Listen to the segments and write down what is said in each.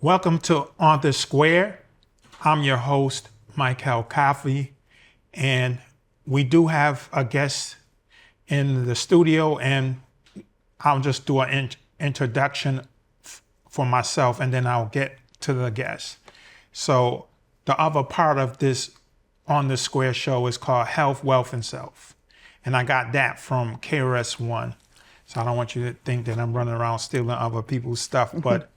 Welcome to On the Square. I'm your host, Mykal Kafi, and we do have a guest in the studio, and I'll just do an introduction for myself, and then I'll get to the guest. So the other part of this On the Square show is called Health, Wealth, and Self. And I got that from KRS-One. So I don't want you to think that I'm running around stealing other people's stuff, but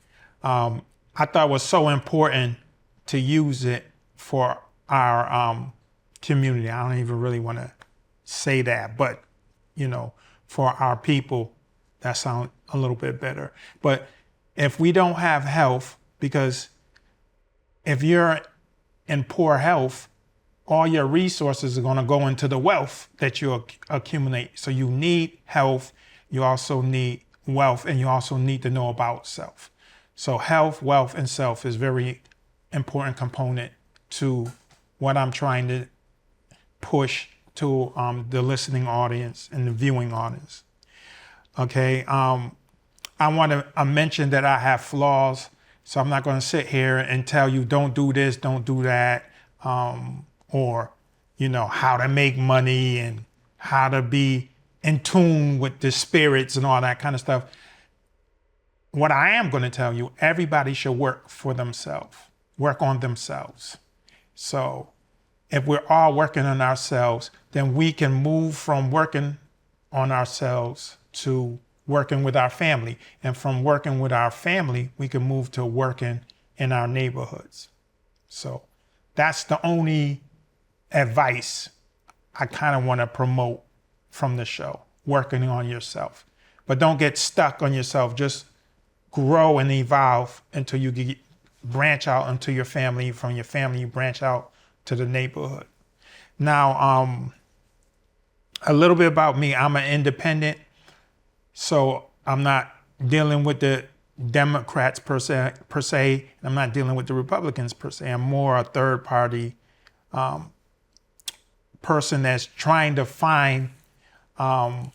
I thought it was so important to use it for our community. I don't even really want to say that, but for our people, that sounds a little bit better. But if we don't have health, because if you're in poor health, all your resources are going to go into the wealth that you accumulate. So you need health, you also need wealth, and you also need to know about self. So health, wealth, and self is very important component to what I'm trying to push to the listening audience and the viewing audience. Okay, I want to mention that I have flaws, so I'm not going to sit here and tell you don't do this, don't do that, or how to make money and how to be in tune with the spirits and all that kind of stuff. What I am going to tell you, everybody should work for themselves, work on themselves. So if we're all working on ourselves, then we can move from working on ourselves to working with our family. And from working with our family, we can move to working in our neighborhoods. So that's the only advice I kind of want to promote from the show, working on yourself. But don't get stuck on yourself. Just grow and evolve until you branch out into your family. From your family, you branch out to the neighborhood. Now, a little bit about me. I'm an independent, so I'm not dealing with the Democrats per se. I'm not dealing with the Republicans per se. I'm more a third party person that's trying to find, and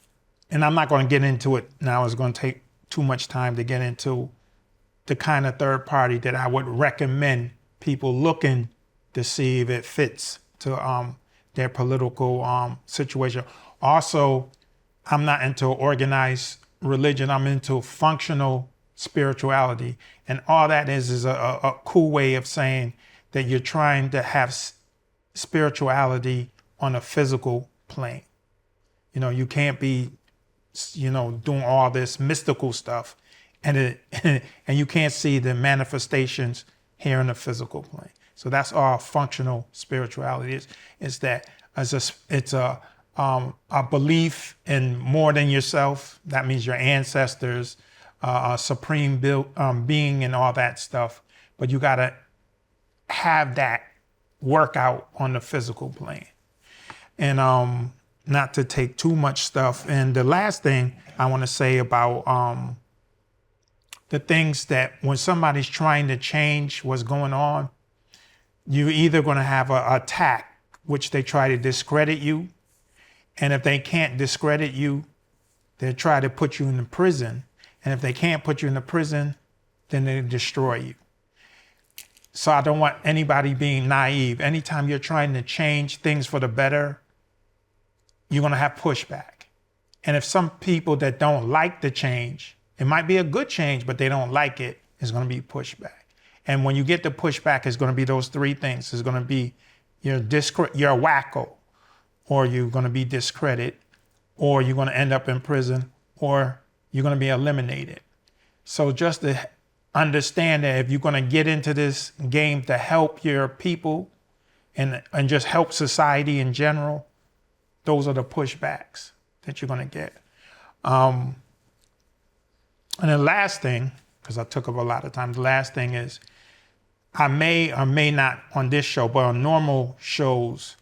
I'm not going to get into it now. It's going to take too much time to get into the kind of third party that I would recommend people looking to see if it fits to their political situation. Also, I'm not into organized religion. I'm into functional spirituality. And all that is a cool way of saying that you're trying to have spirituality on a physical plane. You can't be doing all this mystical stuff and you can't see the manifestations here in the physical plane. So that's all functional spirituality is. Is that it's a belief in more than yourself. That means your ancestors, a supreme being and all that stuff. But you got to have that work out on the physical plane. And not to take too much stuff. And the last thing I want to say about the things that when somebody's trying to change what's going on, you're either going to have an attack, which they try to discredit you. And if they can't discredit you, they try to put you in the prison. And if they can't put you in the prison, then they destroy you. So I don't want anybody being naive. Anytime you're trying to change things for the better, you're going to have pushback. And if some people that don't like the change, it might be a good change, but they don't like it, it's going to be pushback. And when you get the pushback, it's going to be those three things. It's going to be you're wacko, or you're going to be discredited, or you're going to end up in prison, or you're going to be eliminated. So just to understand that if you're going to get into this game to help your people and just help society in general, those are the pushbacks that you're going to get. And the last thing, because I took up a lot of time, the last thing is I may or may not on this show, but on normal shows,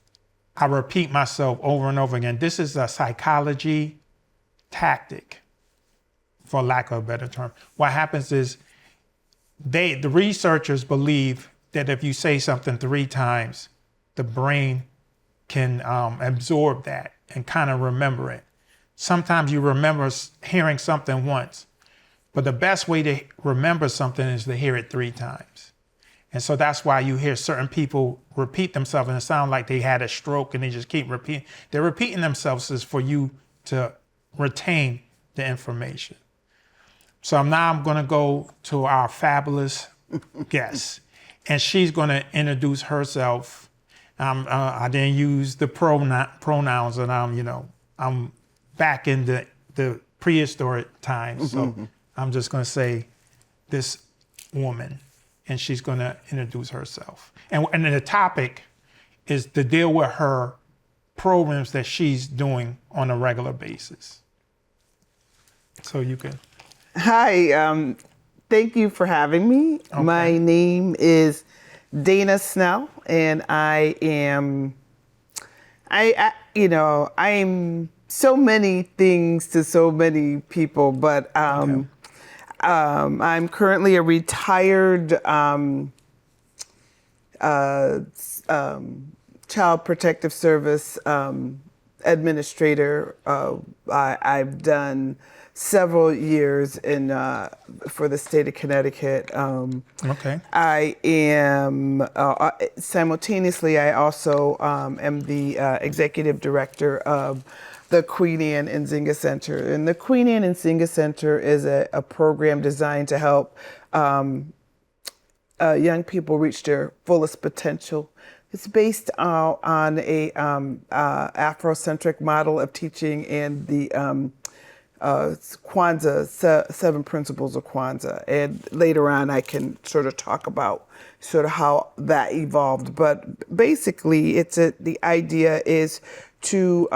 I repeat myself over and over again. This is a psychology tactic, for lack of a better term. What happens is the researchers believe that if you say something 3 times, the brain can absorb that and kind of remember it. Sometimes you remember hearing something once, But the best way to remember something is to hear it 3 times. And so that's why you hear certain people repeat themselves and it sounds like they had a stroke and they just keep repeating. They're repeating themselves is for you to retain the information. So now I'm gonna go to our fabulous guest and she's gonna introduce herself. I didn't use the pronouns and I'm back in the prehistoric times. So I'm just gonna say this woman. And she's going to introduce herself. And the topic is to deal with her programs that she's doing on a regular basis. So you can. Hi, thank you for having me. Okay. My name is Dayna Snell, and I am so many things to so many people, but okay. I'm currently a retired Child Protective Service administrator. I've done several years for the state of Connecticut. Okay. I am simultaneously. I also am the executive director of the Queen Anne Nzinga Center. And the Queen Anne Nzinga Center is a program designed to help young people reach their fullest potential. It's based on a Afrocentric model of teaching and the Kwanzaa, 7 principles of Kwanzaa. And later on, I can sort of talk about sort of how that evolved. But basically, the idea is to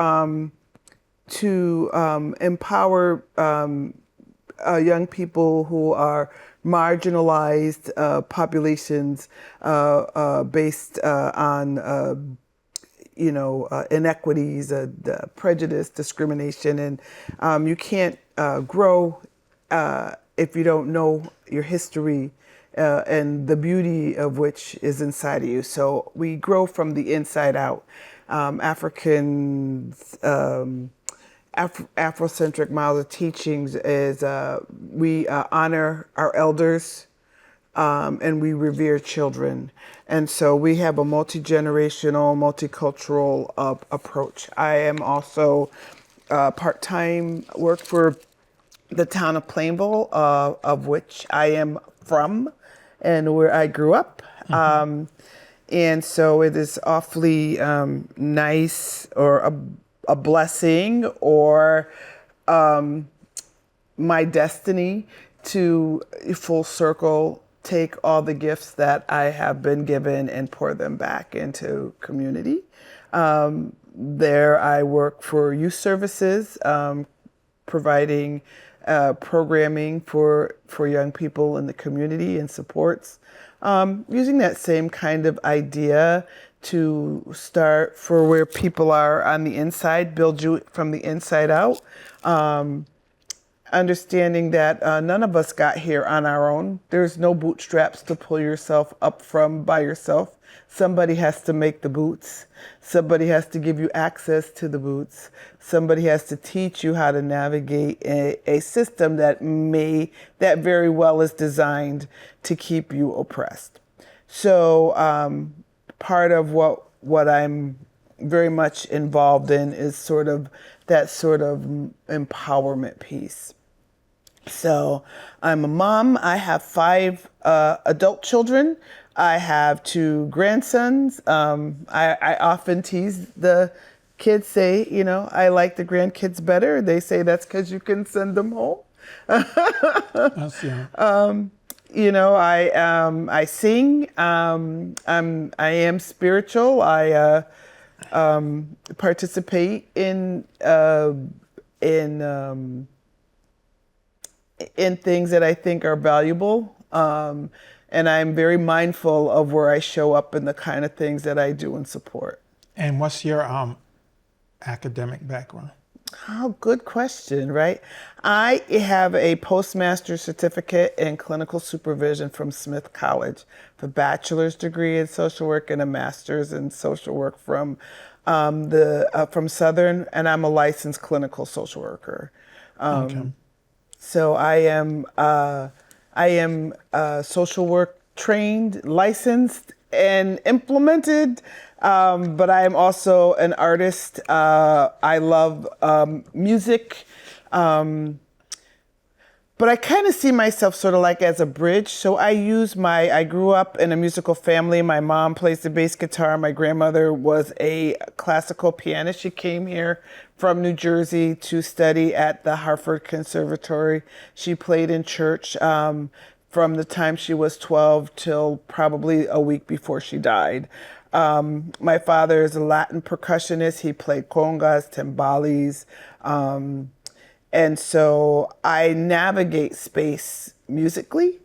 empower young people who are marginalized populations based on inequities, prejudice, discrimination, and you can't grow if you don't know your history and the beauty of which is inside of you. So we grow from the inside out. Afrocentric model of teachings is we honor our elders and we revere children. And so we have a multi-generational, multicultural approach. I am also part-time work for the town of Plainville, of which I am from and where I grew up. Mm-hmm. And so it is awfully nice or a blessing or my destiny to full circle take all the gifts that I have been given and pour them back into community. There I work for youth services, providing programming for young people in the community and supports. Using that same kind of idea to start for where people are on the inside, build you from the inside out. Understanding that none of us got here on our own. There's no bootstraps to pull yourself up from by yourself. Somebody has to make the boots. Somebody has to give you access to the boots. Somebody has to teach you how to navigate a system that very well is designed to keep you oppressed. So part of what I'm very much involved in is sort of that sort of empowerment piece. So I'm a mom. I have 5 adult children. I have 2 grandsons. I often tease the kids, say, I like the grandkids better. They say that's because you can send them home. I sing. I am spiritual. I participate in things that I think are valuable. And I'm very mindful of where I show up and the kind of things that I do and support. And what's your academic background? Oh, good question, right? I have a postmaster's certificate in clinical supervision from Smith College, a bachelor's degree in social work and a master's in social work from Southern, and I'm a licensed clinical social worker. Okay. So I am social work trained, licensed, and implemented. But I am also an artist. I love music. But I kind of see myself sort of like as a bridge. So I grew up in a musical family. My mom plays the bass guitar. My grandmother was a classical pianist. She came here from New Jersey to study at the Hartford Conservatory. She played in church from the time she was 12 till probably a week before she died. My father is a Latin percussionist. He played congas, timbales, and so I navigate space musically,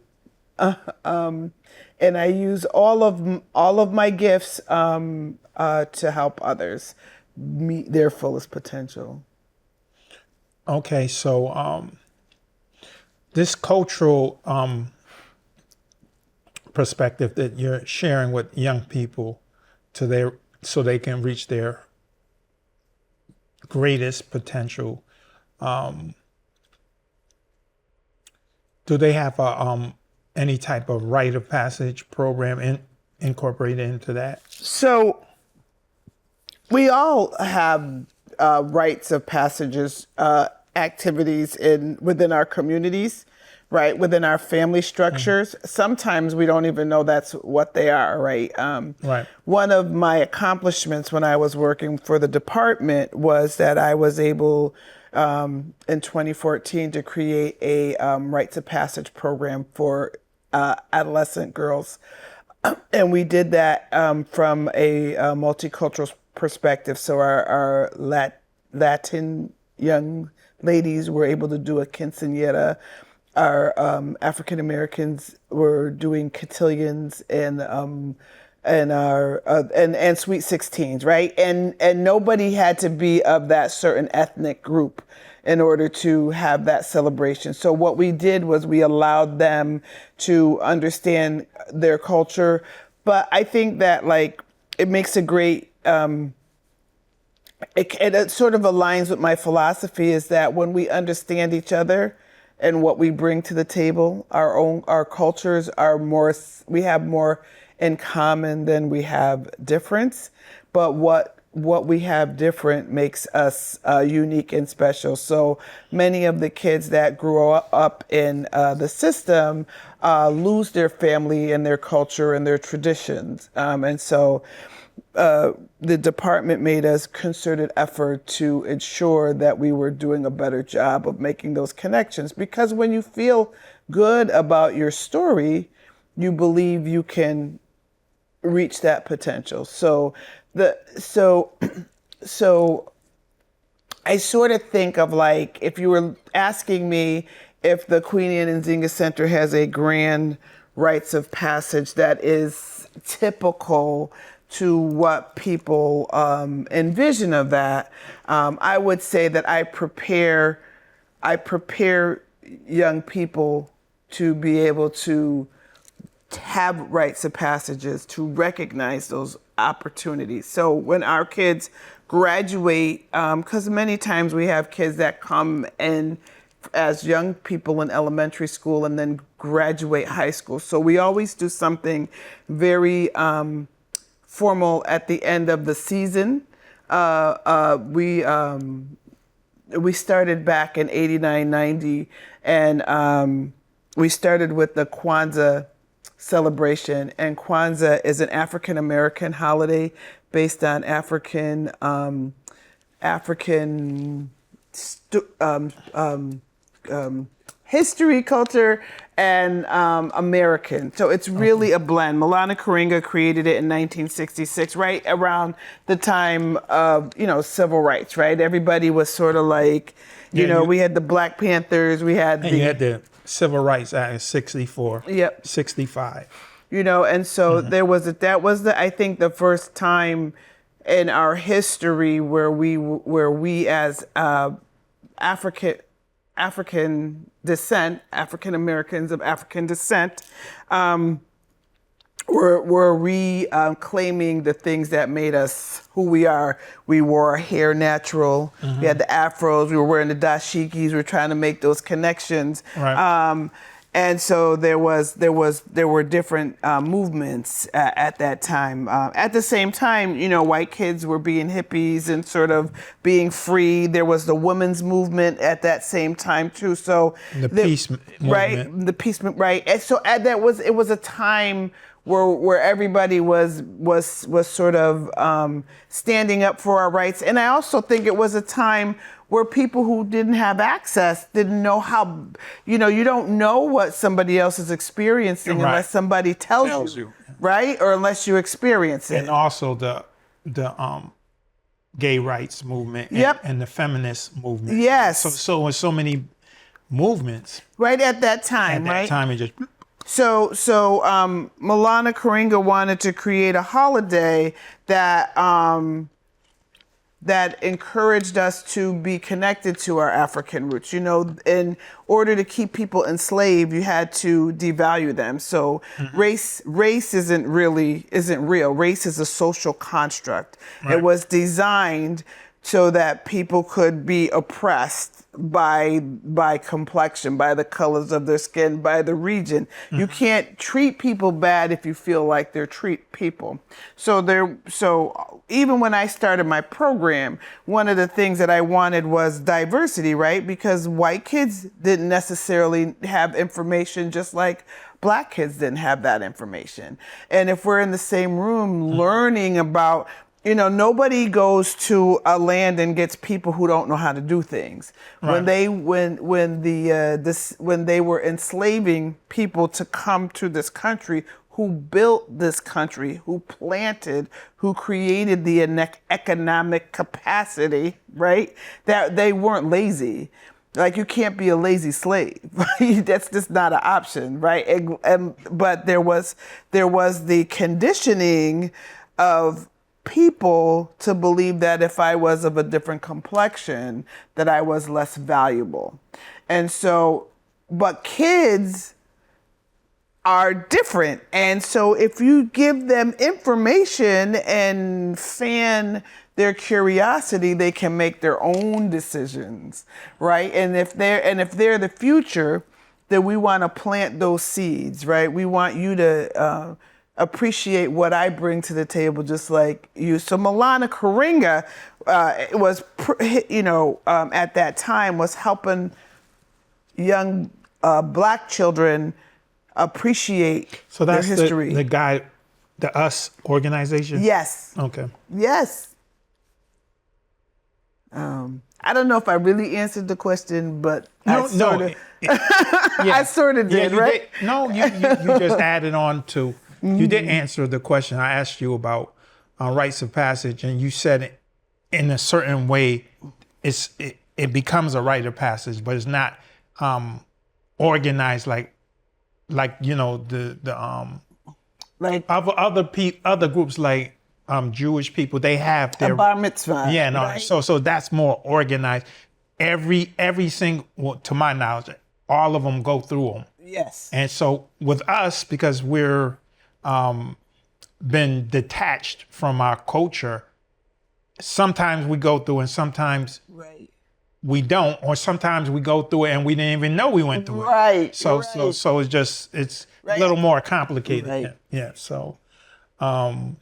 and I use all of my gifts to help others meet their fullest potential. Okay, so this cultural perspective that you're sharing with young people so they can reach their greatest potential. Do they have any type of rite of passage program incorporated into that? So we all have rites of passages, activities within our communities, right? Within our family structures. Sometimes we don't even know that's what they are, right? Right. One of my accomplishments when I was working for the department was that I was able in 2014 to create a rites of passage program for adolescent girls. And we did that from a multicultural perspective. So our Latin young ladies were able to do a quinceañera. Our African Americans were doing cotillions and sweet 16s, right? And nobody had to be of that certain ethnic group in order to have that celebration. So what we did was we allowed them to understand their culture. But I think that like it makes a great it sort of aligns with my philosophy is that when we understand each other and what we bring to the table, our cultures are we have more in common than we have difference. But what we have different makes us unique and special. So many of the kids that grew up in the system lose their family and their culture and their traditions. And so the department made a concerted effort to ensure that we were doing a better job of making those connections. Because when you feel good about your story, you believe you can reach that potential. So I sort of think of like, if you were asking me if the Queen Anne Nzinga Center has a grand rites of passage that is typical to what people envision of that, I would say that I prepare young people to be able to have rites of passages, to recognize those opportunities. So when our kids graduate, because many times we have kids that come in as young people in elementary school and then graduate high school. So we always do something very formal at the end of the season. We started back in 89, 90, and we started with the Kwanzaa celebration. And Kwanzaa is an African American holiday based on African history, culture, and American. So it's really a blend. Milana Karinga created it in 1966, right around the time of, civil rights, right? Everybody was sort of like, we had the Black Panthers, we had you had the Civil Rights Act of 64, yep, 65. And so that was I think the first time in our history where we as African descent, African Americans of African descent, we're reclaiming the things that made us who we are. We wore our hair natural. We had the afros. We were wearing the dashikis. We were trying to make those connections. Right. And so there were different movements at that time. At the same time, white kids were being hippies and sort of being free. There was the women's movement at that same time too. So the peace movement, right? The peace movement, right? And so it was a time where everybody was sort of standing up for our rights. And I also think it was a time where people who didn't have access didn't know how, you don't know what somebody else is experiencing Right. unless somebody tells you, right? Or unless you experience it. And also the gay rights movement and the feminist movement. Yes. So so many movements. Right at that time, At that time, it just... So Milana Karinga wanted to create a holiday that that encouraged us to be connected to our African roots. In order to keep people enslaved, you had to devalue them. So race isn't real. Race is a social construct. Right. It was designed so that people could be oppressed by complexion, by the colors of their skin, by the region. You can't treat people bad if you feel like they're treat people. So even when I started my program, one of the things that I wanted was diversity, right? Because white kids didn't necessarily have information just like Black kids didn't have that information. And if we're in the same room learning about, nobody goes to a land and gets people who don't know how to do things. Right. When they were enslaving people to come to this country, who built this country, who planted, who created the economic capacity, right? That they weren't lazy. Like, you can't be a lazy slave. That's just not an option, right? But there was the conditioning of people to believe that if I was of a different complexion, that I was less valuable. And so, but kids are different. And so if you give them information and fan their curiosity, they can make their own decisions, right? And if they're the future, then we want to plant those seeds, right? We want you to appreciate what I bring to the table, just like you. So Milana Karinga was, at that time was helping young Black children appreciate their history. The US organization? Yes. Okay. Yes. I don't know if I really answered the question, but I sort of did, right? No, you just added on to. You did answer the question I asked you about rites of passage, and you said it in a certain way. It becomes a rite of passage, but it's not organized like like other groups like Jewish people. They have their bar mitzvah. Yeah, no. Right? So that's more organized. Every single, well, to my knowledge, all of them go through them. Yes. And so with us, because we're been detached from our culture, sometimes we go through and sometimes we don't, or sometimes we go through it and we didn't even know we went through it. Right. So it's a little more complicated. Right. Yeah. So and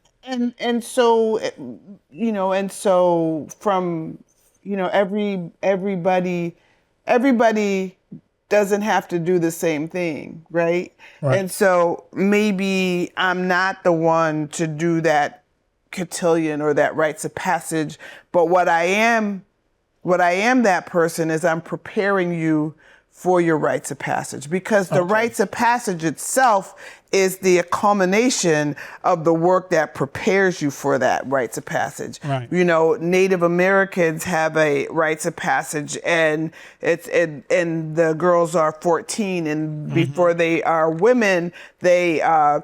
so from everybody doesn't have to do the same thing, right? And so maybe I'm not the one to do that cotillion or that rites of passage, but what I am that person is I'm preparing you for your rites of passage, because the rites of passage itself is the culmination of the work that prepares you for that rites of passage. Right. Native Americans have a rites of passage, and and the girls are 14, and before they are women, they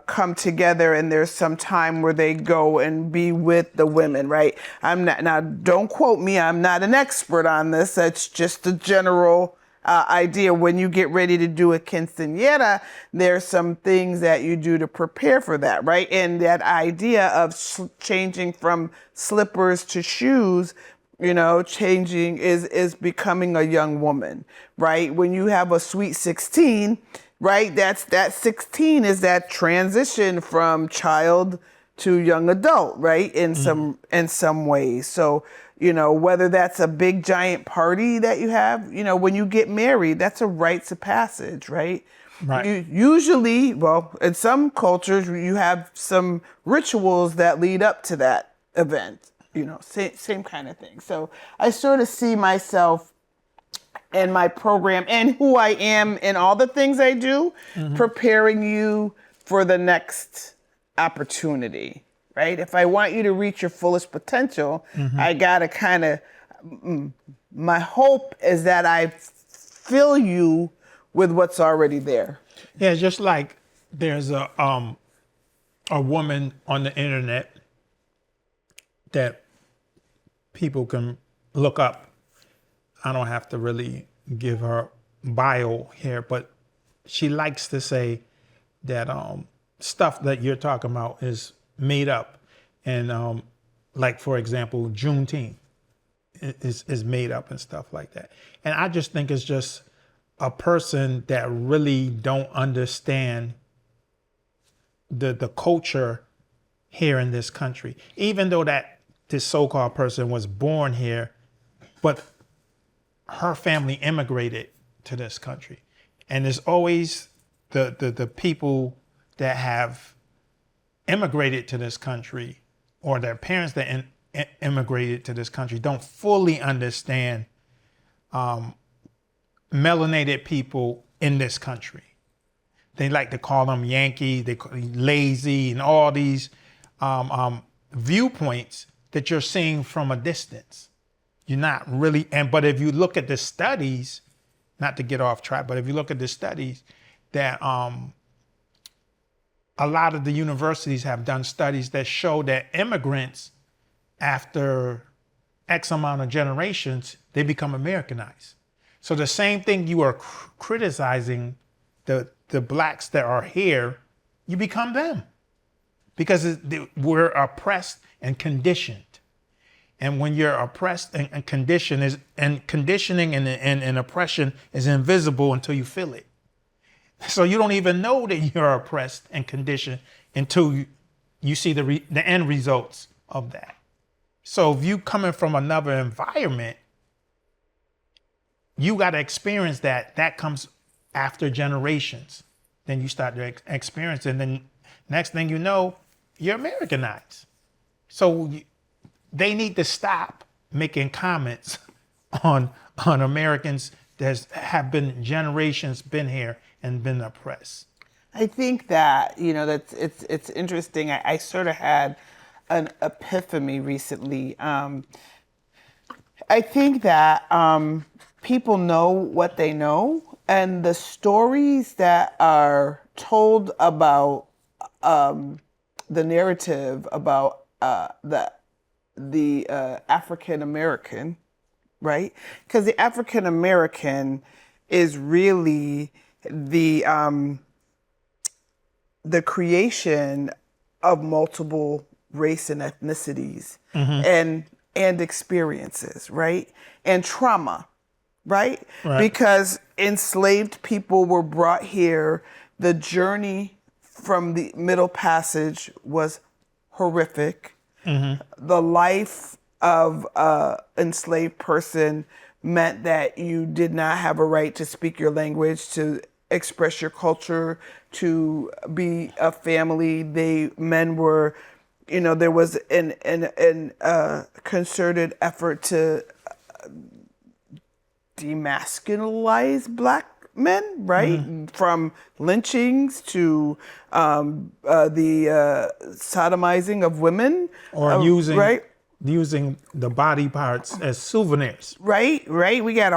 come together, and there's some time where they go and be with the women, right? I'm not, now don't quote me, I'm not an expert on this. That's just the general idea. When you get ready to do a quinceañera, there's some things that you do to prepare for that, right? And that idea of changing from slippers to shoes, changing is becoming a young woman, right? When you have a sweet 16, right? That 16 is that transition from child to young adult, right? In some ways. So, whether that's a big giant party that you have, when you get married, that's a rites of passage, right? Right. Usually, well, in some cultures, you have some rituals that lead up to that event, same kind of thing. So I sort of see myself and my program and who I am and all the things I do, preparing you for the next opportunity, right? If I want you to reach your fullest potential, I gotta kind of, my hope is that I fill you with what's already there. Yeah, it's just like there's a woman on the internet that people can look up. I don't have to really give her bio here, but she likes to say that stuff that you're talking about is made up. And like, for example, Juneteenth is made up and stuff like that. And I just think it's just a person that really don't understand the culture here in this country. Even though that this so-called person was born here, but her family immigrated to this country. And there's always the people that have immigrated to this country, or their parents that immigrated to this country, don't fully understand melanated people in this country. They like to call them Yankee, they call lazy, and all these viewpoints that you're seeing from a distance. You're not really, but if you look at the studies, not to get off track, but if you look at the studies, that a lot of the universities have done studies that show that immigrants, after X amount of generations, they become Americanized. So the same thing you are criticizing the blacks that are here, you become them, because we're oppressed and conditioned. And when you're oppressed and conditioned, and conditioning and oppression is invisible until you feel it. So you don't even know that you're oppressed and conditioned until you see the end results of that. So if you coming from another environment, you got to experience that. That comes after generations. Then you start to experience it. And then next thing you know, you're Americanized. So they need to stop making comments on Americans that have been generations been here and been oppressed. I think that, that's it's interesting. I sort of had an epiphany recently. I think that people know what they know, and the stories that are told about the narrative about the African American, right? Because the African American is really the creation of multiple race and ethnicities and experiences, right? And trauma, right? Because enslaved people were brought here. The journey from the Middle Passage was horrific. The life of an enslaved person meant that you did not have a right to speak your language, to express your culture, to be a family. Men were, there was an concerted effort to demasculinize black men, right? From lynchings to the sodomizing of women, or using the body parts as souvenirs. Right. We got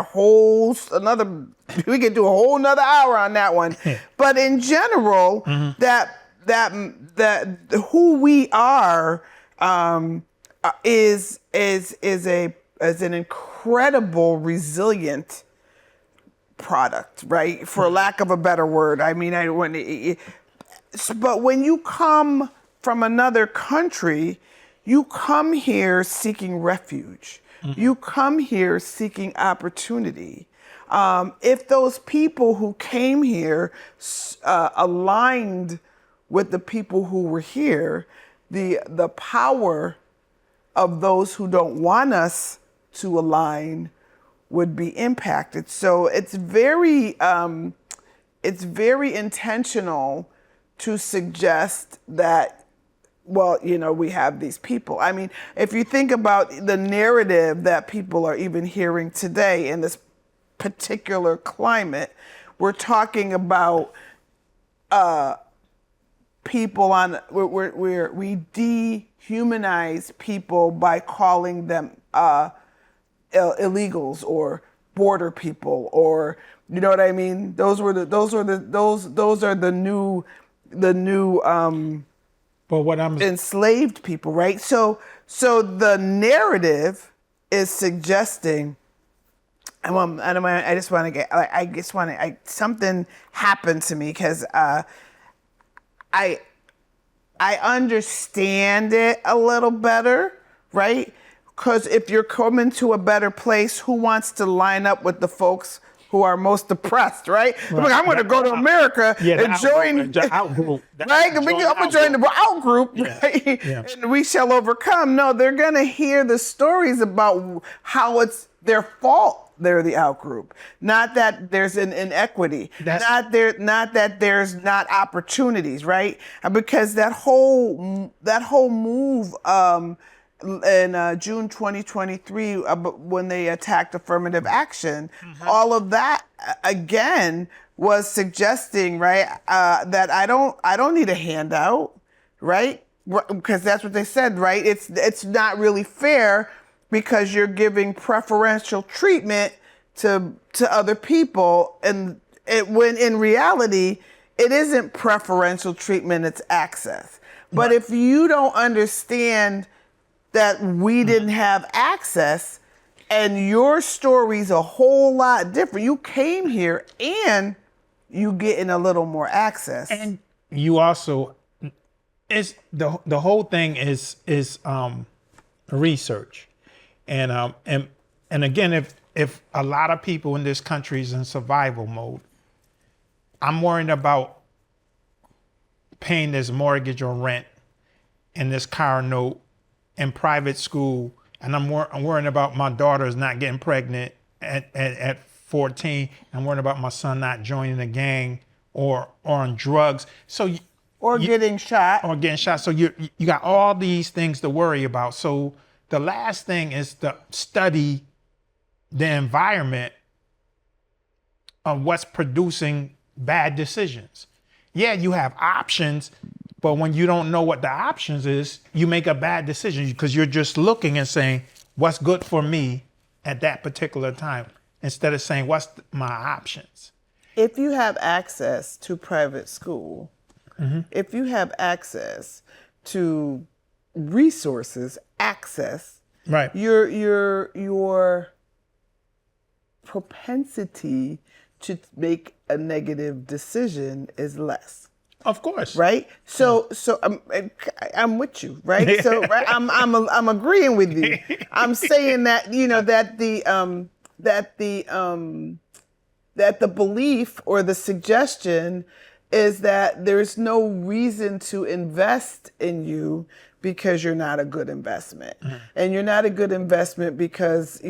we could do a whole nother hour on that one. But in general, that who we are is an incredible, resilient product, right? For lack of a better word. I mean, but when you come from another country, you come here seeking refuge. You come here seeking opportunity. If those people who came here aligned with the people who were here, the power of those who don't want us to align would be impacted. So it's very intentional to suggest that, well, we have these people. I mean, if you think about the narrative that people are even hearing today in this particular climate, we're talking about people we dehumanize people by calling them illegals or border people, or you know what I mean? Those are the new But what I'm enslaved people, right? So the narrative is suggesting. Something happened to me because I understand it a little better, right? Because if you're coming to a better place, who wants to line up with the folks who are most oppressed, right? Look, I'm going to go to America and join the out group, right? I'm going to join the out group, right? Yeah. And we shall overcome. No, they're going to hear the stories about how it's their fault they're the out group. Not that there's an inequity. Not that there's not opportunities, right? Because that whole move in June 2023 when they attacked affirmative action, all of that again was suggesting, right, that I don't need a handout, right? Because that's what they said, right? It's not really fair because you're giving preferential treatment to other people, and when in reality it isn't preferential treatment, it's access. But if you don't understand that we didn't have access, and your story's a whole lot different. You came here and you getting a little more access. And you also, it's the whole thing is research. And again, if a lot of people in this country is in survival mode, I'm worried about paying this mortgage or rent and this car note in private school, and I'm worrying about my daughters not getting pregnant at 14. I'm worrying about my son not joining a gang or on drugs. Getting shot. So you got all these things to worry about. So the last thing is to study the environment of what's producing bad decisions. Yeah, you have options, but when you don't know what the options is, you make a bad decision because you're just looking and saying, what's good for me at that particular time, instead of saying, what's my options? If you have access to private school, if you have access to resources, right, your propensity to make a negative decision is less. Of course. Right. So I'm with you. Right. So right, I'm agreeing with you. I'm saying that that the belief or the suggestion is that there's no reason to invest in you because you're not a good investment. And you're not a good investment because,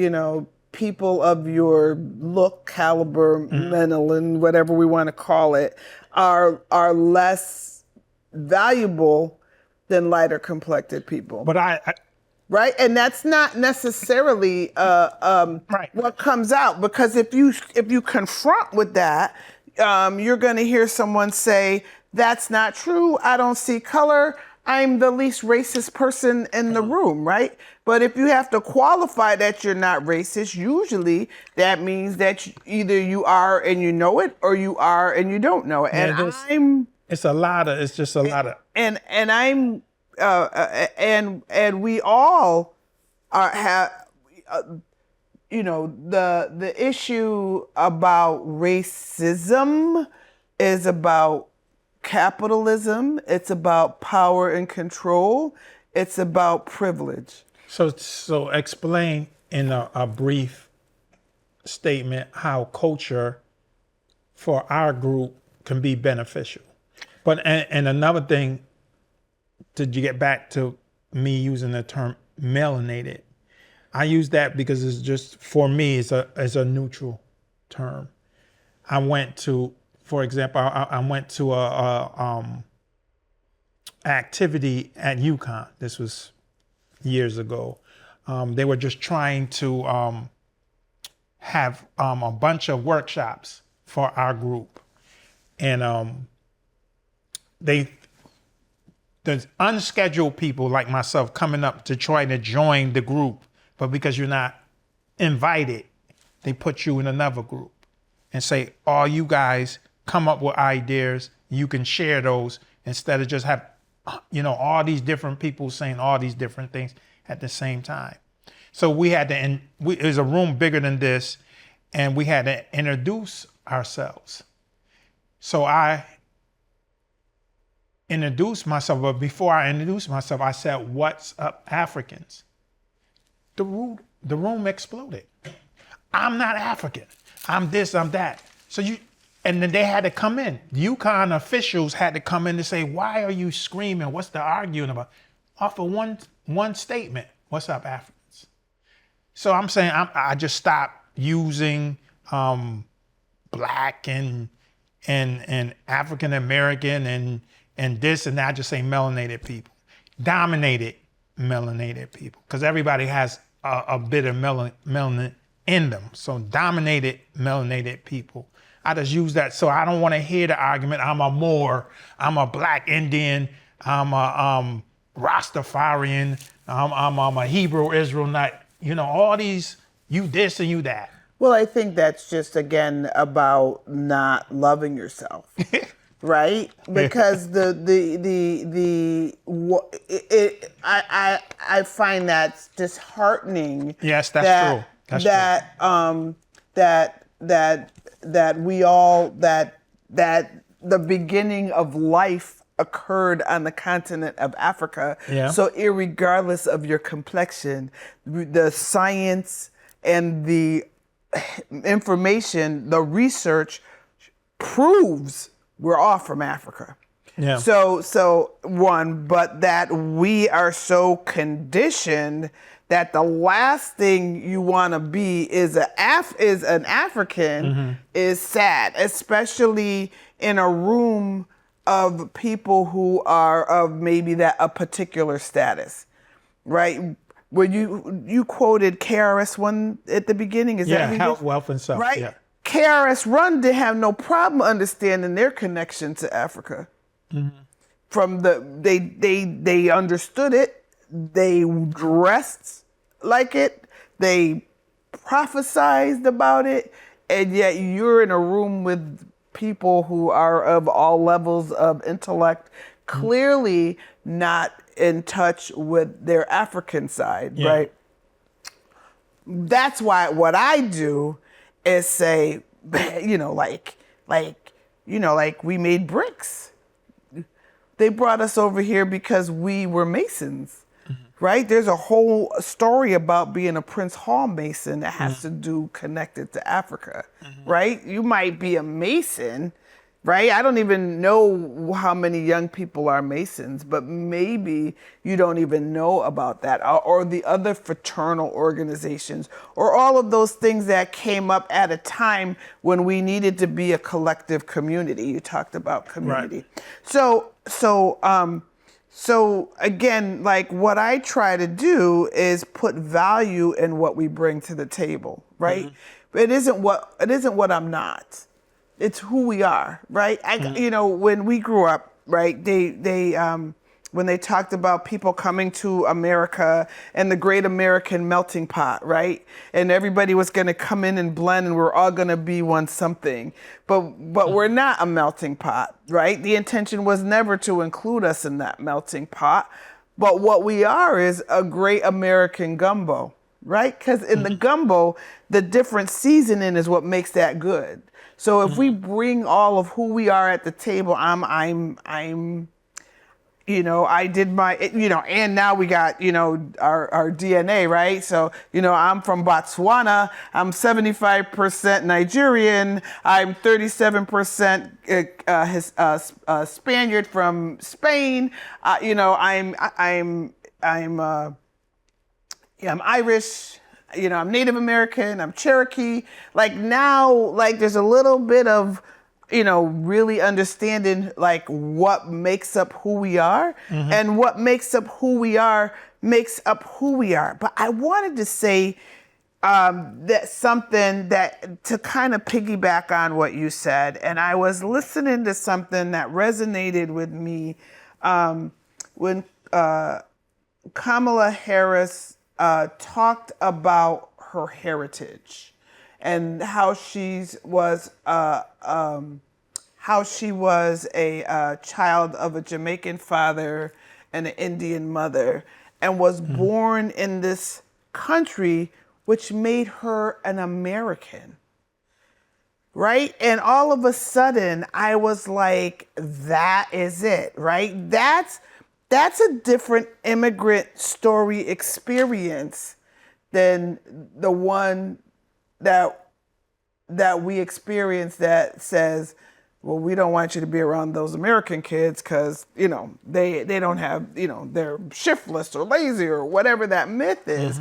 people of your look, caliber, mental, and whatever we want to call it, are less valuable than lighter complected people. But I right, and that's not necessarily what comes out, because if you confront with that, you're going to hear someone say, "That's not true. I don't see color. I'm the least racist person in the room," right? But if you have to qualify that you're not racist, usually that means that either you are and you know it, or you are and you don't know it. And it's just a lot of. And I'm and we all have the issue about racism is about capitalism. It's about power and control. It's about privilege. So explain in a brief statement how culture for our group can be beneficial. But and another thing, to get back to me using the term melanated, I use that because it's just, for me, it's a neutral term. I went to, for example, I went to a activity at UConn. This was years ago. They were just trying to have a bunch of workshops for our group, and there's unscheduled people like myself coming up to try to join the group, but because you're not invited, they put you in another group and say, all you guys come up with ideas, you can share those, instead of just have all these different people saying all these different things at the same time. So we had to, it was a room bigger than this, and we had to introduce ourselves. So I introduced myself, but before I introduced myself, I said, "What's up, Africans?" The room exploded. I'm not African. I'm this, I'm that. And then they had to come in. UConn officials had to come in to say, "Why are you screaming? What's the arguing about?" Off of one statement, "What's up, Africans?" So I'm saying I just stopped using black and African American and this and that. I just say melanated people, dominated melanated people, because everybody has a bit of melanin in them. So dominated melanated people. I just use that, so I don't want to hear the argument, I'm a Moor, I'm a black Indian, I'm a Rastafarian, I'm a Hebrew Israelite, all these, you this and you that. Well, I think that's just, again, about not loving yourself, right? Because I find that disheartening. Yes, that's true. That's true. That the beginning of life occurred on the continent of Africa. Yeah. So irregardless of your complexion, the science and the information, the research proves we're all from Africa. Yeah. So one, but that we are so conditioned that the last thing you want to be is an African is sad, especially in a room of people who are of maybe a particular status, right? Where you quoted KRS-One at the beginning, is that health, wealth, and stuff, right? Yeah. KRS-One didn't have no problem understanding their connection to Africa. From they understood it, they dressed like it, they prophesized about it, and yet you're in a room with people who are of all levels of intellect, clearly not in touch with their African side, right? That's why what I do is say, like we made bricks. They brought us over here because we were Masons, right? There's a whole story about being a Prince Hall Mason that has to do connected to Africa, right? You might be a Mason, right? I don't even know how many young people are Masons, but maybe you don't even know about that, or the other fraternal organizations, or all of those things that came up at a time when we needed to be a collective community. You talked about community. Right. So again, like what I try to do is put value in what we bring to the table, right? It isn't what I'm not. It's who we are, right? When we grew up, right, when they talked about people coming to America and the great American melting pot, right? And everybody was going to come in and blend and we're all going to be one something. But we're not a melting pot, right? The intention was never to include us in that melting pot. But what we are is a great American gumbo, right? Because in the gumbo, the different seasoning is what makes that good. So if we bring all of who we are at the table, I'm I did my, and now we got, our DNA, right? So, I'm from Botswana. I'm 75% Nigerian. I'm 37% Spaniard from Spain. I'm Irish. I'm Native American. I'm Cherokee. Like now, like there's a little bit of, really understanding like what makes up who we are, and what makes up who we are makes up who we are. But I wanted to say that something that to kind of piggyback on what you said, and I was listening to something that resonated with me when Kamala Harris talked about her heritage and how she was a child of a Jamaican father and an Indian mother, and was born in this country, which made her an American, right? And all of a sudden, I was like, that is it, right? That's a different immigrant story experience than the one that we experience that says, well, we don't want you to be around those American kids because, they don't have, they're shiftless or lazy or whatever that myth is.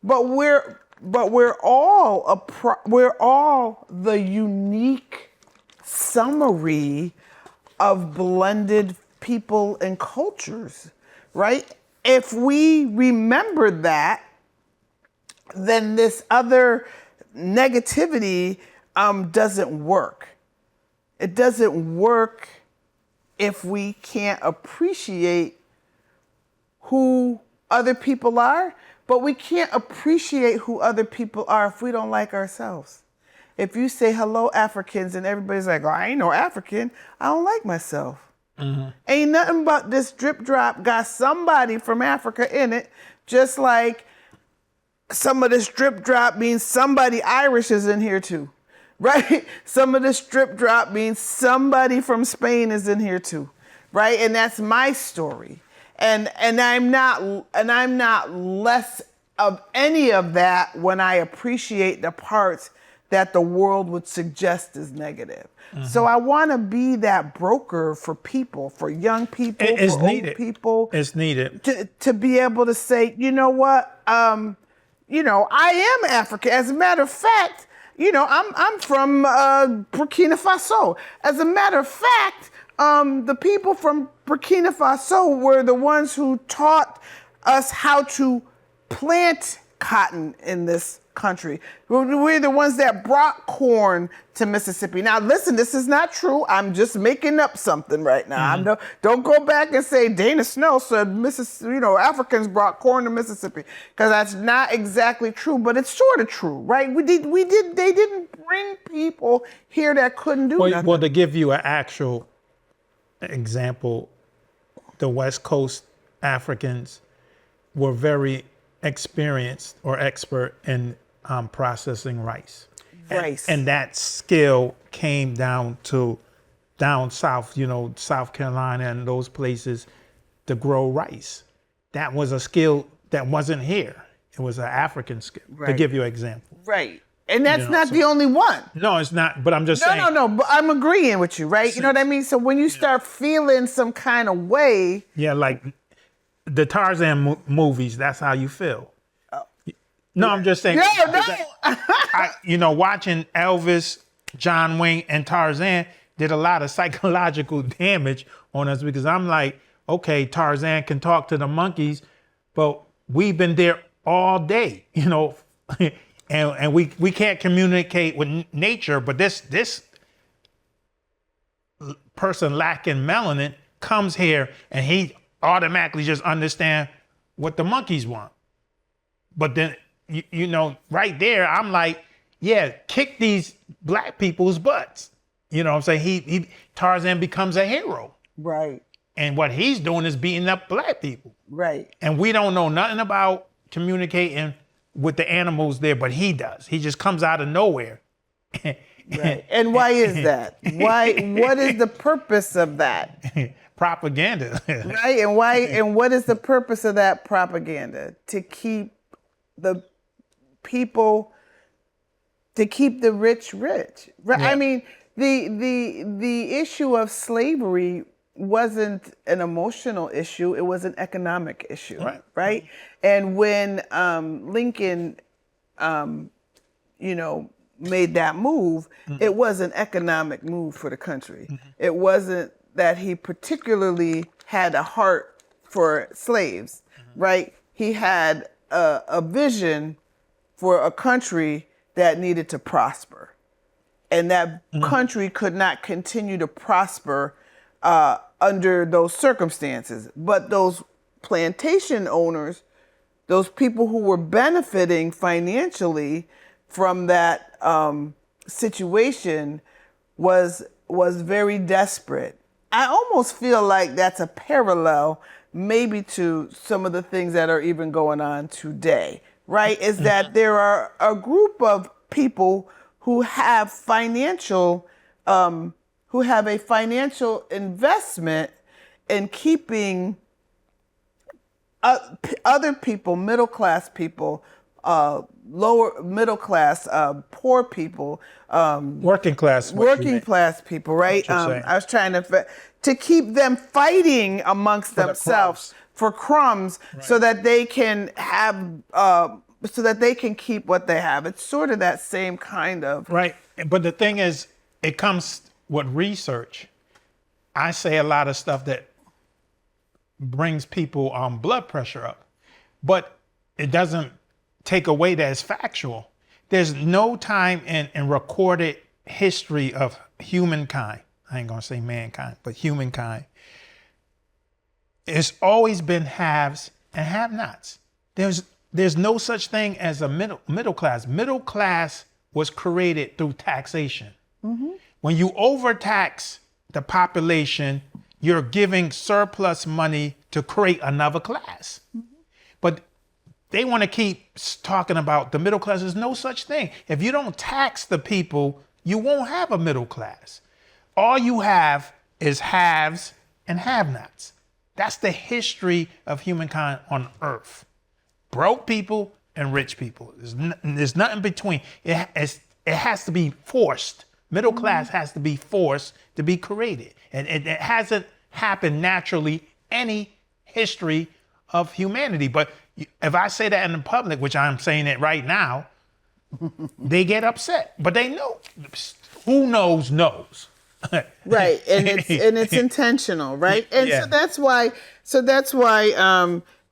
But we're all the unique summary of blended people and cultures, right? If we remember that, then this other negativity doesn't work. It doesn't work if we can't appreciate who other people are, but we can't appreciate who other people are if we don't like ourselves. If you say hello Africans and everybody's like, oh, I ain't no African, I don't like myself. Ain't nothing but this drip drop got somebody from Africa in it, just like some of this drip drop means somebody Irish is in here too, right? Some of this drip drop means somebody from Spain is in here too, right? And that's my story. And I'm not less of any of that when I appreciate the parts that the world would suggest is negative. So I want to be that broker for people, for young people, It's for needed. old people. It's needed. To be able to say, you know what, I am African. As a matter of fact, I'm from Burkina Faso. As a matter of fact, the people from Burkina Faso were the ones who taught us how to plant cotton in this country. We're the ones that brought corn to Mississippi. Now, listen, this is not true. I'm just making up something right now. Don't go back and say Dayna Snell said Africans brought corn to Mississippi, because that's not exactly true, but it's sort of true, right? They didn't bring people here that couldn't do nothing. Well, to give you an actual example, the West Coast Africans were very experienced or expert in processing rice. And that skill came down south, South Carolina and those places to grow rice. That was a skill that wasn't here. It was an African skill, to give you an example. Right. And that's not the only one. No, it's not, but I'm just saying. No, but I'm agreeing with you, right? You know what I mean? So when you start feeling some kind of way. Yeah, like the Tarzan movies, that's how you feel. No, I'm just saying. Watching Elvis, John Wayne, and Tarzan did a lot of psychological damage on us, because I'm like, okay, Tarzan can talk to the monkeys, but we've been there all day, and we can't communicate with nature. But this person lacking melanin comes here and he automatically just understand what the monkeys want. But then, right there, I'm like, yeah, kick these black people's butts. You know what I'm saying? Tarzan becomes a hero. Right. And what he's doing is beating up black people. Right. And we don't know nothing about communicating with the animals there, but he does. He just comes out of nowhere. Right. And why is that? Why? What is the purpose of that? Propaganda. Right. And why? And what is the purpose of that propaganda? To keep the people, to keep the rich rich. Right. Yeah. I mean, the issue of slavery wasn't an emotional issue; it was an economic issue. Right. Right. And when Lincoln, made that move, it was an economic move for the country. It wasn't that he particularly had a heart for slaves, right? He had a vision for a country that needed to prosper. And that country could not continue to prosper under those circumstances. But those plantation owners, those people who were benefiting financially from that situation was very desperate. I almost feel like that's a parallel maybe to some of the things that are even going on today, right? Is that there are a group of people who have a financial investment in keeping other people, middle class people, lower middle class, poor people, Working class. class people, right? I was trying to keep them fighting amongst themselves for crumbs, so that they can have, so that they can keep what they have. It's sort of that same kind of Right. But the thing is, it comes with research. I say a lot of stuff that brings people blood pressure up, but it doesn't take away that it's factual. There's no time in recorded history of humankind. I ain't gonna say mankind, but humankind. It's always been haves and have-nots. There's no such thing as a middle class. Middle class was created through taxation. When you overtax the population, you're giving surplus money to create another class. But they want to keep talking about the middle class. There's no such thing. If you don't tax the people, you won't have a middle class. All you have is haves and have-nots. That's the history of humankind on Earth. Broke people and rich people. There's nothing between. It has to be forced. Middle class has to be forced to be created. And it hasn't happened naturally any history of humanity. But if I say that in the public, which I'm saying it right now, they get upset. But they know. Who knows. Right, and it's intentional, right? And Yeah. so that's why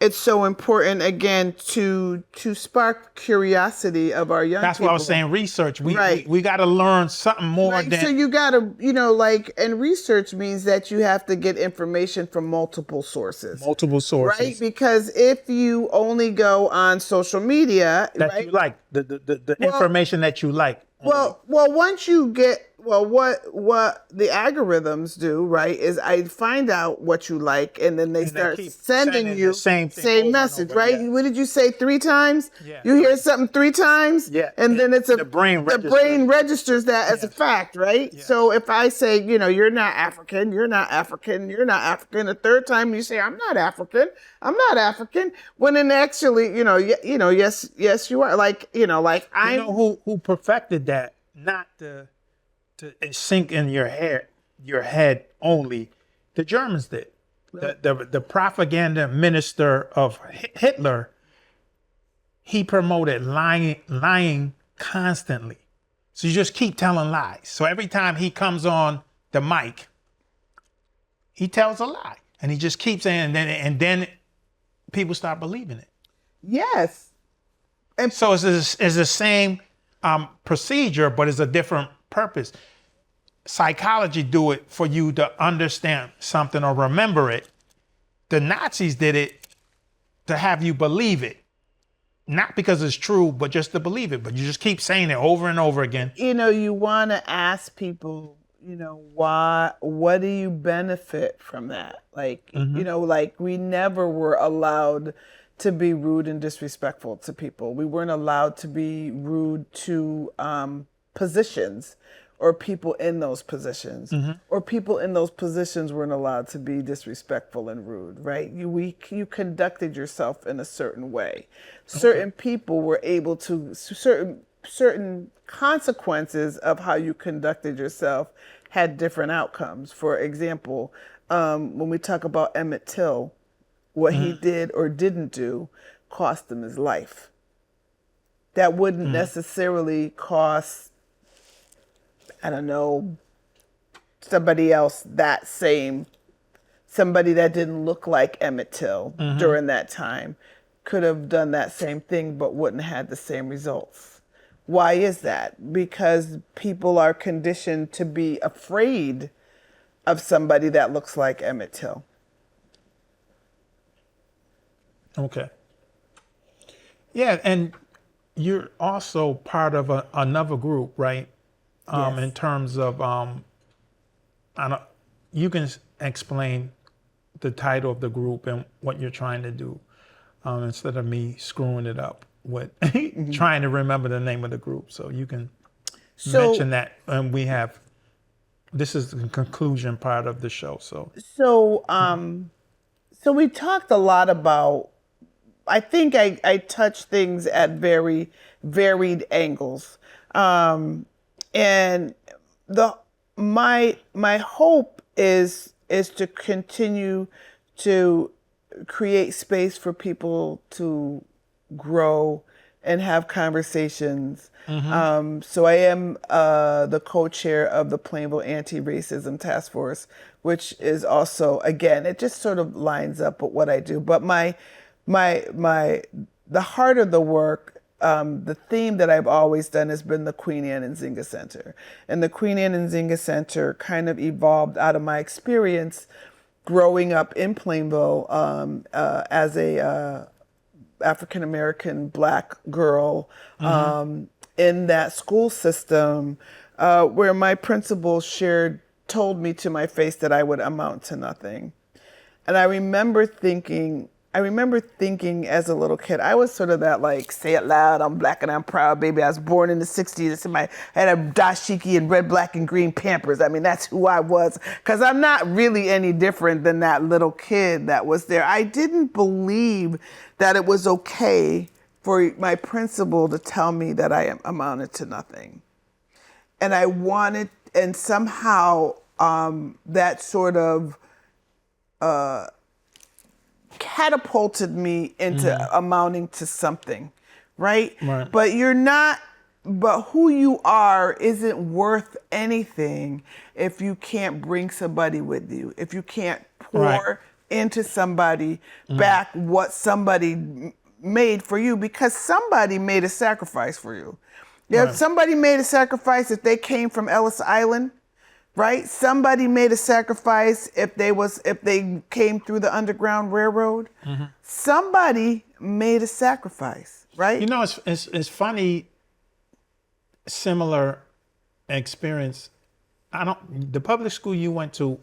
it's so important, again, to spark curiosity of our young people. That's why I was saying research. We Right. we got to learn something more Right, than. so you gotta, and research means that you have to get information from multiple sources. Multiple sources. Right, because if you only go on social media, That right? you like. The information that you like. Well, once you get, what the algorithms do, right, is I find out what you like, and then they start keep sending you the same thing over and message, over, right? yeah. What did you say 3 times? Yeah. You hear something 3 times, Yeah. and then The brain registers that as a fact, right? Yeah. So if I say, you're not African, you're not African, you're not African, the 3rd time you say I'm not African, when in actually, yes you are, I'm. You know who perfected that? Not to sink in your head only. The Germans did. The propaganda minister of Hitler, he promoted lying constantly. So you just keep telling lies. So every time he comes on the mic, he tells a lie, and he just keeps saying, and then people start believing it. Yes. So it's the same procedure, but it's a different purpose. Psychology do it for you to understand something or remember it. The Nazis did it to have you believe it. Not because it's true, but just to believe it. But you just keep saying it over and over again. You want to ask people, what do you benefit from that? We never were allowed to be rude and disrespectful to people. We weren't allowed to be rude to positions or people in those positions, or people in those positions weren't allowed to be disrespectful and rude, right? You conducted yourself in a certain way. Certain people were able to, certain consequences of how you conducted yourself had different outcomes. For example, when we talk about Emmett Till, what he did or didn't do cost him his life. That wouldn't necessarily cost, I don't know, somebody else somebody that didn't look like Emmett Till during that time could have done that same thing but wouldn't have had the same results. Why is that? Because people are conditioned to be afraid of somebody that looks like Emmett Till. Okay. Yeah, and you're also part of another group, right? Yes. In terms of, you can explain the title of the group and what you're trying to do, instead of me screwing it up with trying to remember the name of the group. So you can mention that, and this is the conclusion part of the show. So we talked a lot about, I think I touched things at very varied angles. And my hope is to continue to create space for people to grow and have conversations. So I am the co-chair of the Plainville Anti-Racism Task Force, which is also, again, it just sort of lines up with what I do. But the heart of the work, the theme that I've always done has been the Queen Anne Nzinga Center. And the Queen Anne Nzinga Center kind of evolved out of my experience growing up in Plainville as a African-American Black girl in that school system where my principal told me to my face that I would amount to nothing. And I remember thinking as a little kid, I was sort of that, like, say it loud, I'm Black and I'm proud, baby. I was born in the 60s. I had a dashiki and red, black, and green Pampers. I mean, that's who I was. Because I'm not really any different than that little kid that was there. I didn't believe that it was okay for my principal to tell me that I amounted to nothing. And I wanted, and somehow that sort of catapulted me into amounting to something, right? But who you are isn't worth anything if you can't bring somebody with you, if you can't pour into somebody back what somebody made for you, because somebody made a sacrifice for you. If somebody made a sacrifice if they came from Ellis Island, right? Somebody made a sacrifice if they came through the Underground Railroad. Somebody made a sacrifice, right? You know, it's funny. Similar experience. The public school you went to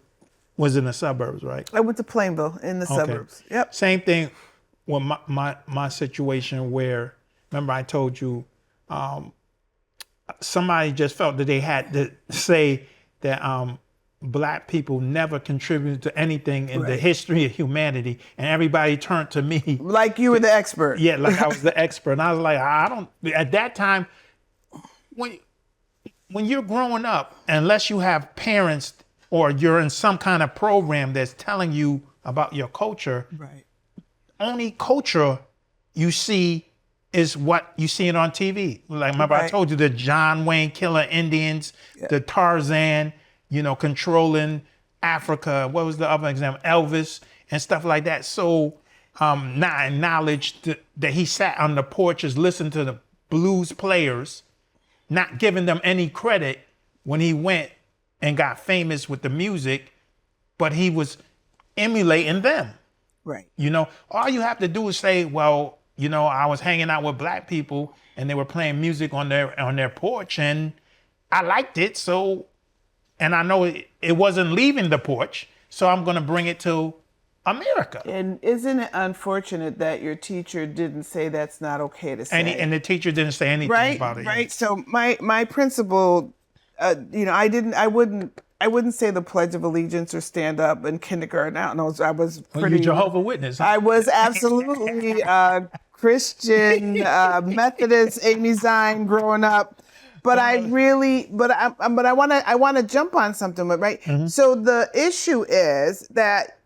was in the suburbs, right? I went to Plainville in the suburbs. Yep. Same thing with my situation where, remember I told you, somebody just felt that they had to say that Black people never contributed to anything in the history of humanity, and everybody turned to me. Like you were the expert. Yeah, like I was the expert. And I was like, at that time, when you're growing up, unless you have parents or you're in some kind of program that's telling you about your culture, only culture you see is what you see it on TV. Like, remember I told you the John Wayne Killer Indians, the Tarzan, controlling Africa. What was the other example? Elvis and stuff like that. So not acknowledged that he sat on the porches, listened to the blues players, not giving them any credit when he went and got famous with the music, but he was emulating them. Right. All you have to do is say, well, I was hanging out with Black people and they were playing music on their porch and I liked it. So, and I know it wasn't leaving the porch. So I'm going to bring it to America. And isn't it unfortunate that your teacher didn't say that's not okay to say? And the teacher didn't say anything Right, about it. right. So my principal, I wouldn't say the Pledge of Allegiance or stand up in kindergarten. I don't know. I was pretty. Well, you Jehovah's Witness. Huh? I was absolutely Christian, Methodist, Amy Zine growing up. But I want to jump on something, right? Mm-hmm. So the issue is that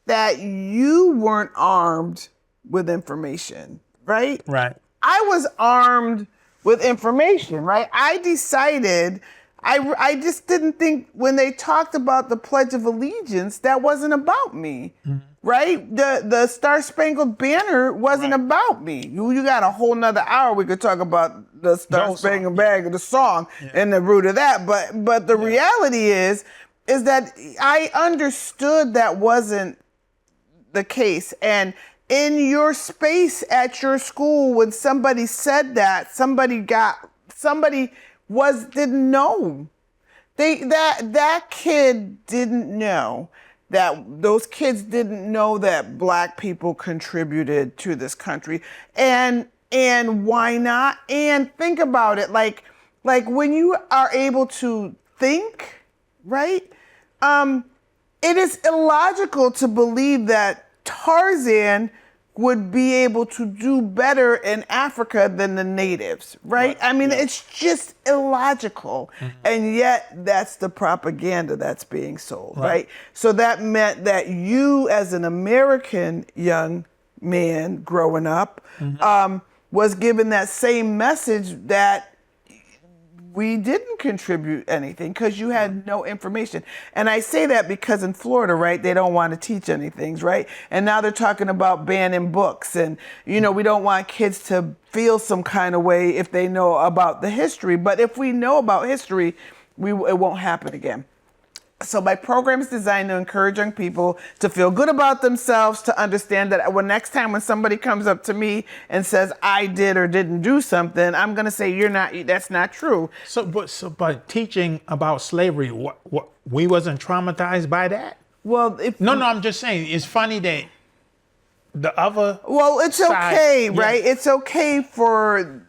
that you weren't armed with information, right? Right. I was armed with information, right? I decided, I just didn't think when they talked about the Pledge of Allegiance, that wasn't about me, right? The Star Spangled Banner wasn't about me. You got a whole nother hour we could talk about the Star Spangled Banner, the song, and the root of that. But the reality is that I understood that wasn't the case. And in your space at your school, when somebody said that, didn't know. That kid didn't know that those kids didn't know that Black people contributed to this country. And why not? And think about it, like when you are able to think, right? It is illogical to believe that Tarzan would be able to do better in Africa than the natives, right? I mean, it's just illogical. And yet that's the propaganda that's being sold, right? So that meant that you, as an American young man growing up, was given that same message that we didn't contribute anything because you had no information. And I say that because in Florida, right, they don't want to teach anything, right? And now they're talking about banning books. And, we don't want kids to feel some kind of way if they know about the history. But if we know about history, it won't happen again. So my program is designed to encourage young people to feel good about themselves, to understand that next time when somebody comes up to me and says I did or didn't do something, I'm going to say that's not true. But teaching about slavery, what we wasn't traumatized by that? Well, I'm just saying it's funny that the other it's side, okay, right? It's okay for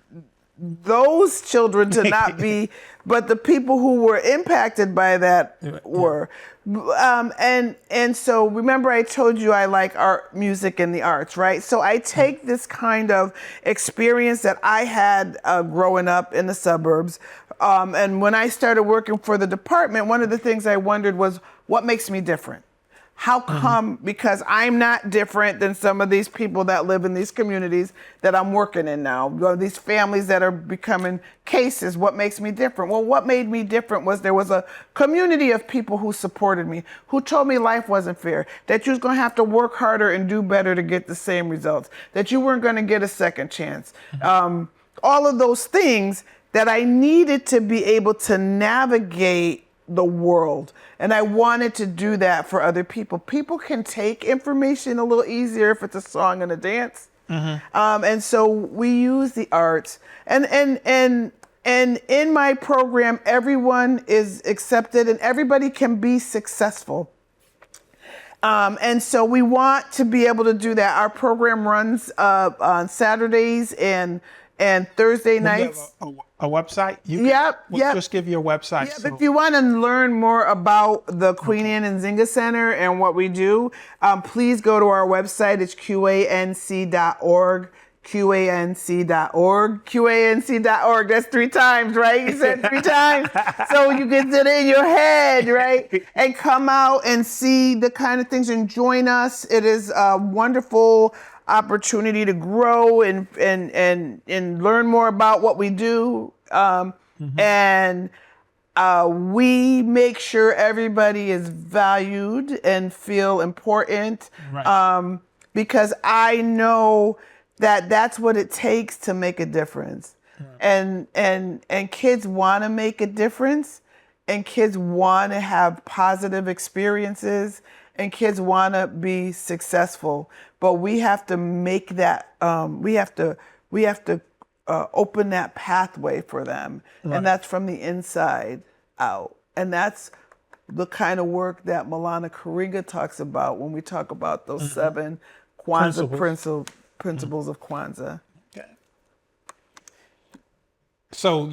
those children to not be, but the people who were impacted by that were. And so remember I told you I like art, music, and the arts, right? So I take this kind of experience that I had growing up in the suburbs. And when I started working for the department, one of the things I wondered was, what makes me different? How come? Because I'm not different than some of these people that live in these communities that I'm working in now. These families that are becoming cases. What makes me different? Well, what made me different was there was a community of people who supported me, who told me life wasn't fair, that you was going to have to work harder and do better to get the same results, that you weren't going to get a second chance. All of those things that I needed to be able to navigate the world. And I wanted to do that for other people. People can take information a little easier if it's a song and a dance. And so we use the arts. And in my program, everyone is accepted and everybody can be successful. And so we want to be able to do that. Our program runs on Saturdays and Thursday nights. A website? Just give your website. Yep. So. If you want to learn more about the Queen Anne and Nzinga Center and what we do, please go to our website. It's QANC.org. QANC.org. QANC.org. That's 3 times, right? You said 3 times. So you get it in your head, right? And come out and see the kind of things and join us. It is a wonderful opportunity to grow and learn more about what we do. And we make sure everybody is valued and feel important. Right. Because I know that that's what it takes to make a difference. Right. And kids want to make a difference, and kids want to have positive experiences, and kids want to be successful. But we have to make that, we have to open that pathway for them. Right. And that's from the inside out. And that's the kind of work that Milana Karinga talks about when we talk about those 7 Kwanzaa principles of Kwanzaa. Okay. So,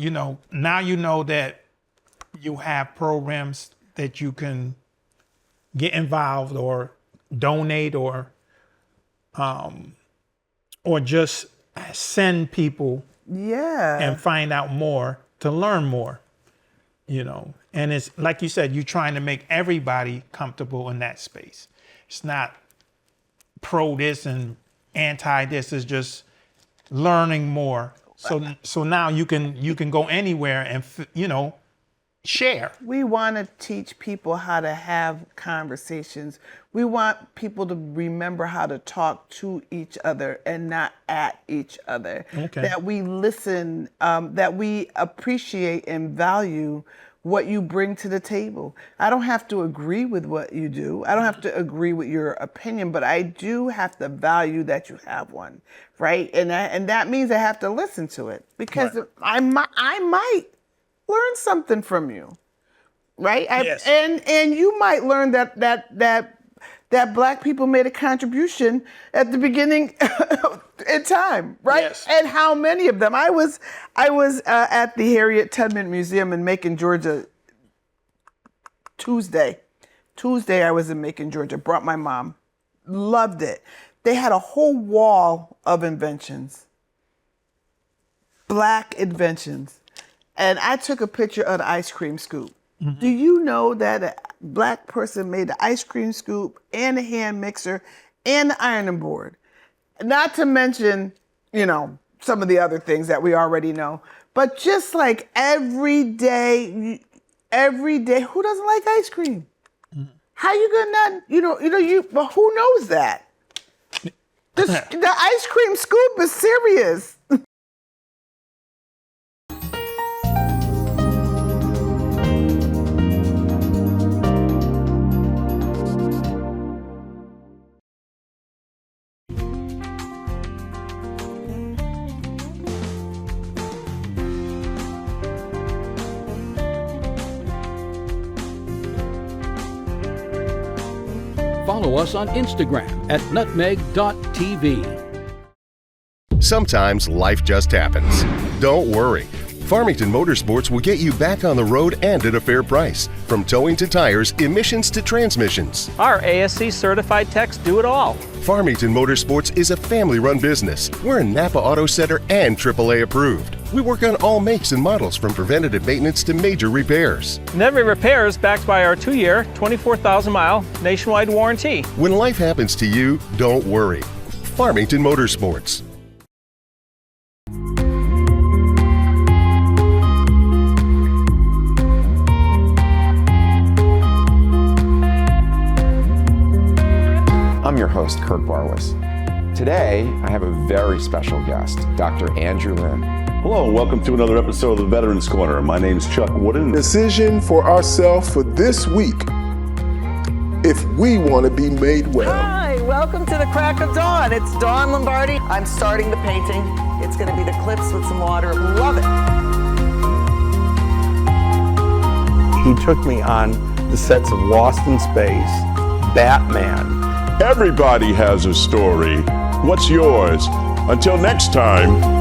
now you know that you have programs that you can get involved or donate or just send people and find out more to learn more, And it's like you said, you're trying to make everybody comfortable in that space. It's not pro this and anti this. It's just learning more. So now you can go anywhere and share. We want to teach people how to have conversations. We want people to remember how to talk to each other and not at each other. Okay. That we listen, that we appreciate and value what you bring to the table. I don't have to agree with what you do. I don't have to agree with your opinion, but I do have to value that you have one, right? And that means I have to listen to it because I might learn something from you, right? Yes. And you might learn that Black people made a contribution at the beginning in time, right? Yes. And how many of them? I was at the Harriet Tubman Museum in Macon, Georgia. Tuesday, I was in Macon, Georgia. Brought my mom. Loved it. They had a whole wall of inventions, Black inventions. And I took a picture of the ice cream scoop. Do you know that a Black person made the ice cream scoop and the hand mixer and the ironing board? Not to mention, some of the other things that we already know. But just like every day, who doesn't like ice cream? How you gonna not, but who knows that? The ice cream scoop is serious. Follow us on Instagram at nutmeg.tv. Sometimes life just happens. Don't worry. Farmington Motorsports will get you back on the road and at a fair price. From towing to tires, emissions to transmissions. Our ASC certified techs do it all. Farmington Motorsports is a family-run business. We're a Napa Auto Center and AAA approved. We work on all makes and models from preventative maintenance to major repairs. And every repair is backed by our 2-year, 24,000-mile nationwide warranty. When life happens to you, don't worry. Farmington Motorsports. I'm your host, Kurt Barwis. Today, I have a very special guest, Dr. Andrew Lim. Hello, and welcome to another episode of the Veterans Corner. My name is Chuck Wooden. Decision for ourselves for this week, if we want to be made well. Hi, welcome to the crack of dawn. It's Dawn Lombardi. I'm starting the painting. It's going to be the clips with some water. Love it. He took me on the sets of Lost in Space, Batman. Everybody has a story. What's yours? Until next time.